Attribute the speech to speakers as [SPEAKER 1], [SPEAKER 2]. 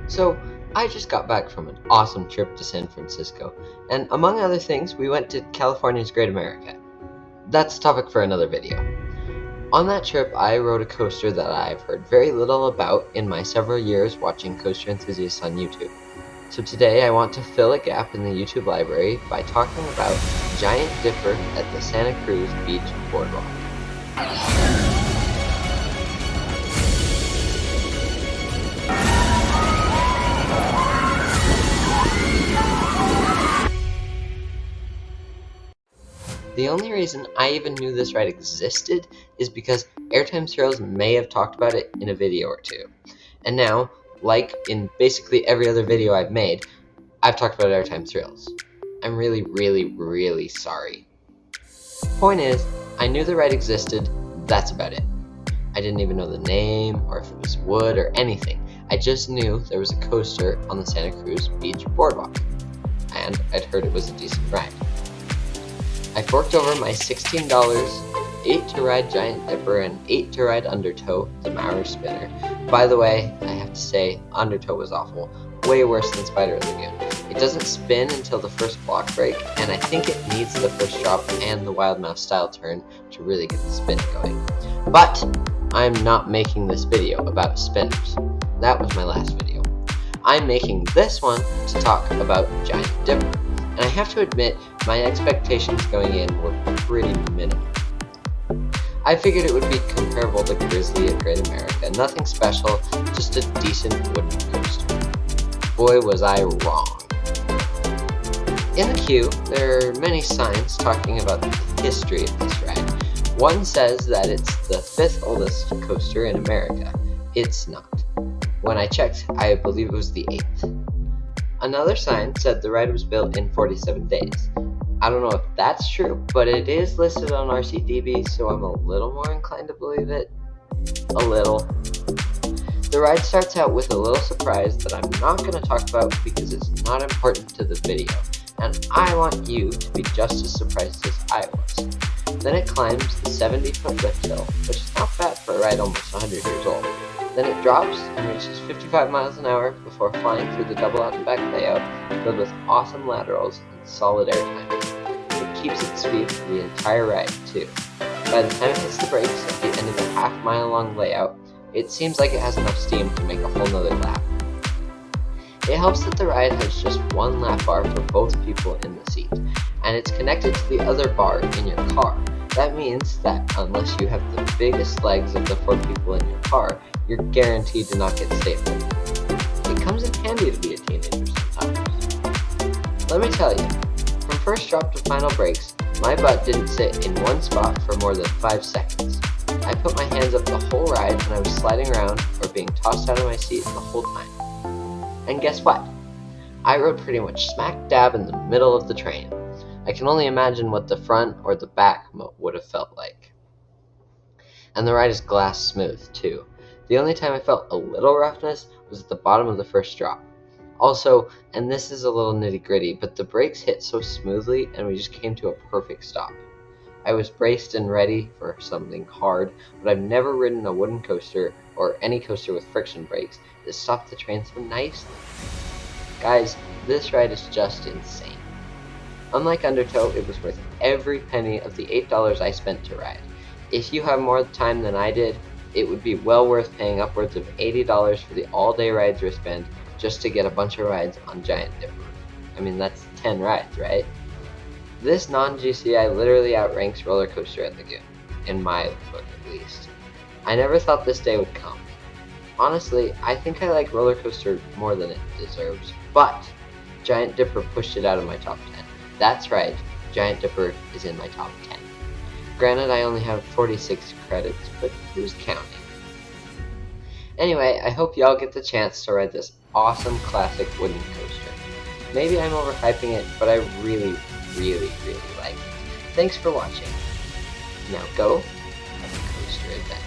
[SPEAKER 1] So, I just got back from an awesome trip to San Francisco, and among other things, we went to California's Great America. That's a topic for another video. On that trip, I rode a coaster that I've heard very little about in my several years watching coaster enthusiasts on YouTube. So today I want to fill a gap in the YouTube library by talking about Giant Dipper at the Santa Cruz Beach Boardwalk. The only reason I even knew this ride existed is because Airtime Thrills may have talked about it in a video or two. And now, like in basically every other video I've made, I've talked about Airtime Thrills. I'm really sorry. Point is, I knew the ride existed, that's about it. I didn't even know the name, or if it was wood, or anything. I just knew there was a coaster on the Santa Cruz Beach Boardwalk, and I'd heard it was a decent ride. I forked over my $16, 8 to ride Giant Dipper and 8 to ride Undertow, the Maurer spinner. By the way, I have to say, Undertow was awful. Way worse than Spider Lagoon. It doesn't spin until the first block break, and I think it needs the first drop and the Wild Mouse style turn to really get the spin going. But I'm not making this video about spinners. That was my last video. I'm making this one to talk about Giant Dipper. And I have to admit, my expectations going in were pretty minimal. I figured it would be comparable to Grizzly at Great America. Nothing special, just a decent wooden coaster. Boy, was I wrong. In the queue, there are many signs talking about the history of this ride. One says that it's the 5th oldest coaster in America. It's not. When I checked, I believe it was the 8th. Another sign said the ride was built in 47 days. I don't know if that's true, but it is listed on RCDB, so I'm a little more inclined to believe it. A little. The ride starts out with a little surprise that I'm not going to talk about because it's not important to the video, and I want you to be just as surprised as I was. Then it climbs the 70-foot lift hill, which is not bad for a ride almost 100 years old. Then it drops and reaches 55 miles an hour before flying through the double out and back layout filled with awesome laterals and solid airtime. It keeps its speed for the entire ride, too. By the time it hits the brakes at the end of the half-mile long layout, it seems like it has enough steam to make a whole nother lap. It helps that the ride has just one lap bar for both people in the seat, and it's connected to the other bar in your car. That means that unless you have the biggest legs of the 4 people in your car, you're guaranteed to not get stable. It comes in handy to be a teenager sometimes. Let me tell you, from first drop to final brakes, my butt didn't sit in one spot for more than 5 seconds. I put my hands up the whole ride and I was sliding around or being tossed out of my seat the whole time. And guess what? I rode pretty much smack dab in the middle of the train. I can only imagine what the front or the back would have felt like. And the ride is glass smooth, too. The only time I felt a little roughness was at the bottom of the first drop. Also, and this is a little nitty gritty, but the brakes hit so smoothly and we just came to a perfect stop. I was braced and ready for something hard, but I've never ridden a wooden coaster or any coaster with friction brakes that stopped the train so nicely. Guys, this ride is just insane. Unlike Undertow, it was worth every penny of the $8 I spent to ride. If you have more time than I did, it would be well worth paying upwards of $80 for the all-day rides wristband just to get a bunch of rides on Giant Dipper. I mean, that's 10 rides, right? This non-GCI literally outranks Roller Coaster at Lagoon, in my book at least. I never thought this day would come. Honestly, I think I like Roller Coaster more than it deserves, but Giant Dipper pushed it out of my top 10. That's right, Giant Dipper is in my top 10. Granted, I only have 46 credits, but who's counting? Anyway, I hope y'all get the chance to ride this awesome classic wooden coaster. Maybe I'm overhyping it, but I really like it. Thanks for watching. Now go have a coaster adventure.